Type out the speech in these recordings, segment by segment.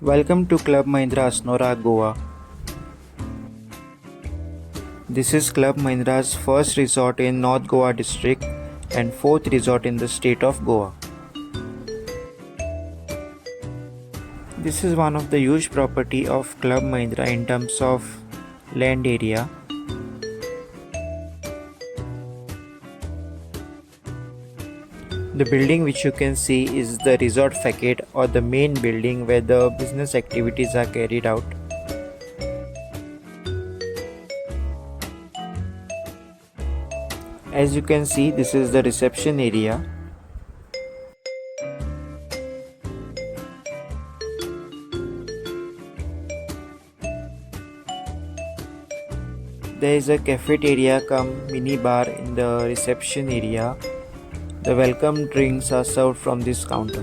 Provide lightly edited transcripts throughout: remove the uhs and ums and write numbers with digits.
Welcome to Club Mahindra Assonora Goa. This is Club Mahindra's first resort in North Goa district and fourth resort in the state of Goa. This is one of the huge property of Club Mahindra in terms of land area. The building which you can see is the resort facade or the main building where the business activities are carried out. As you can see, this is the reception area. There is a cafeteria cum mini bar in the reception area. The welcome drinks are served from this counter.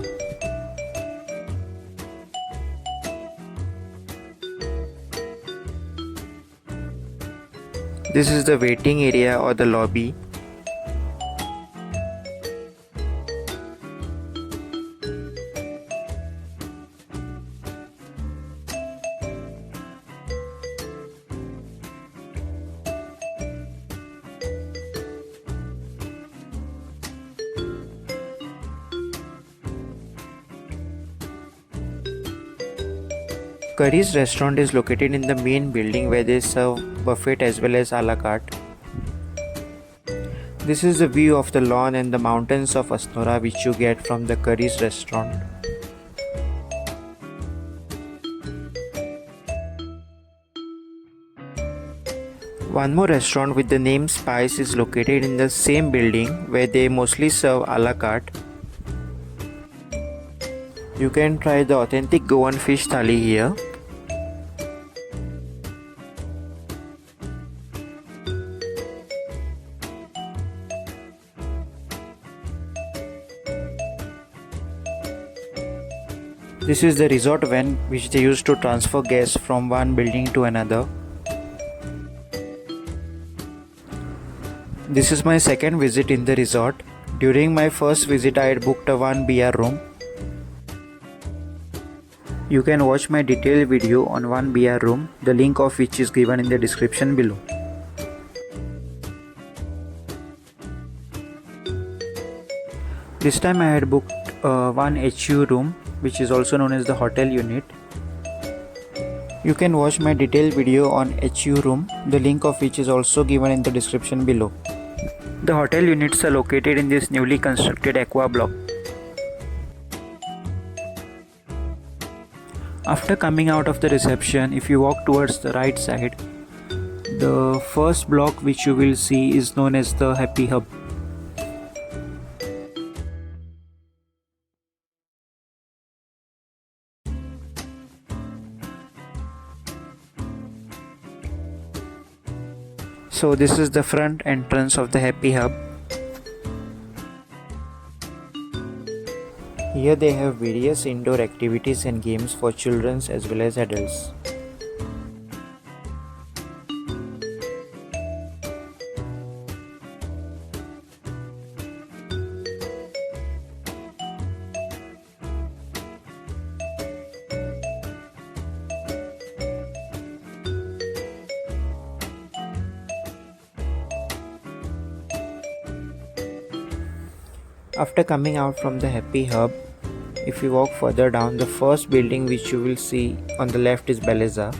This is the waiting area or the lobby. Curry's restaurant is located in the main building where they serve buffet as well as a la carte. This is the view of the lawn and the mountains of Assonora which you get from the Curry's restaurant. One more restaurant with the name Spice is located in the same building where they mostly serve a la carte. You can try the authentic Goan fish thali here. This is the resort van which they use to transfer guests from one building to another. This is my second visit in the resort. During my first visit I had booked a 1 BR room. You can watch my detailed video on 1 BR room, the link of which is given in the description below. This time I had booked 1 HU room, which is also known as the hotel unit. You can watch my detailed video on HU room, the link of which is also given in the description below. The hotel units are located in this newly constructed aqua block. After coming out of the reception, if you walk towards the right side, the first block which you will see is known as the Happy Hub. So this is the front entrance of the Happy Hub. Here they have various indoor activities and games for children as well as adults. After coming out from the Happy Hub, if you walk further down, the first building which you will see on the left is Beleza,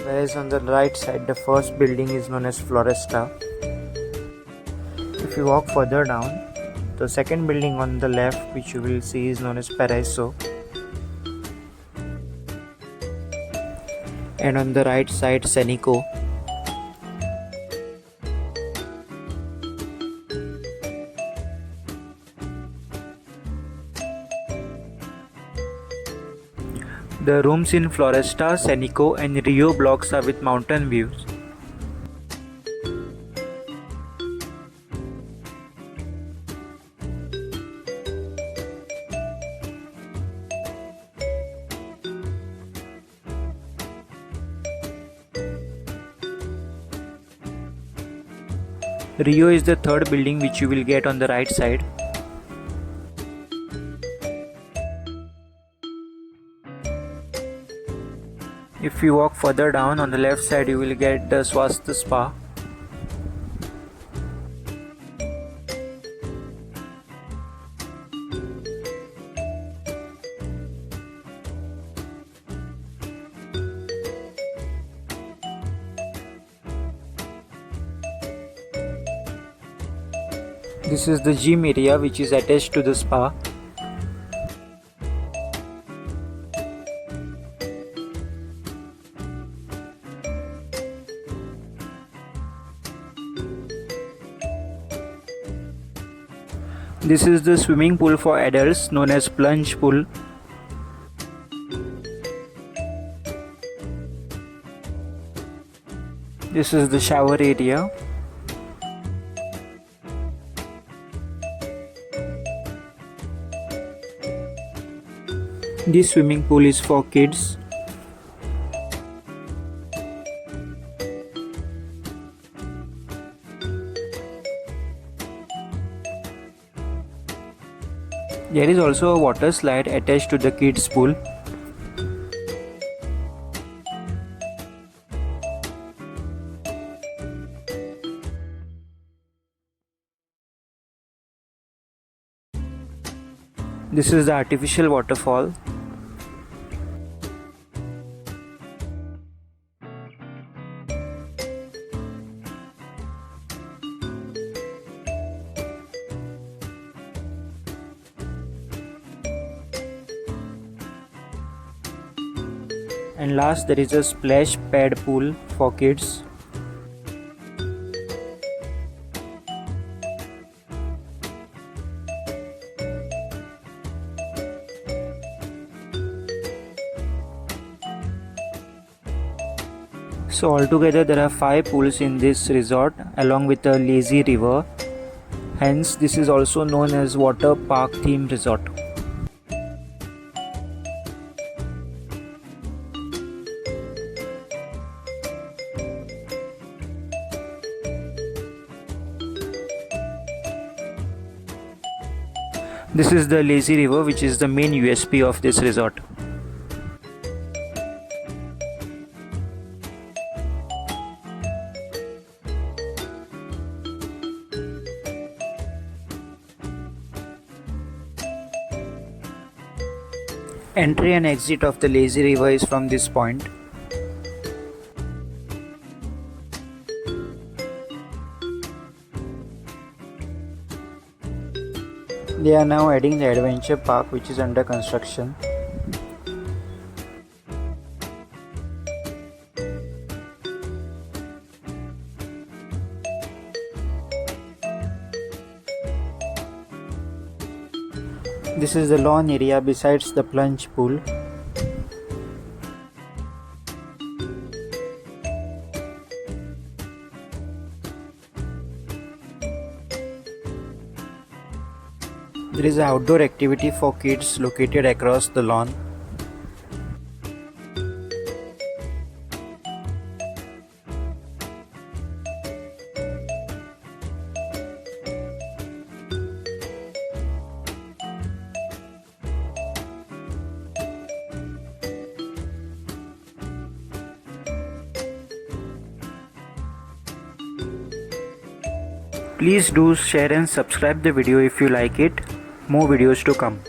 whereas on the right side the first building is known as Floresta. If you walk further down, the second building on the left which you will see is known as Paraiso, and on the right side Senico. The rooms in Floresta, Senico and Rio blocks are with mountain views. Rio is the third building which you will get on the right side. If you walk further down, on the left side you will get the Swasth Spa. This is the gym area which is attached to the spa. This is the swimming pool for adults known as plunge pool. This is the shower area. This swimming pool is for kids. There is also a water slide attached to the kids pool. This is the artificial waterfall. And last, there is a splash pad pool for kids. So altogether there are 5 pools in this resort along with a lazy river. Hence this is also known as water park theme resort. This is the lazy river, which is the main USP of this resort. Entry and exit of the lazy river is from this point. They are now adding the adventure park, which is under construction. This is the lawn area besides the plunge pool. There is an outdoor activity for kids located across the lawn. Please do share and subscribe the video if you like it. More videos to come.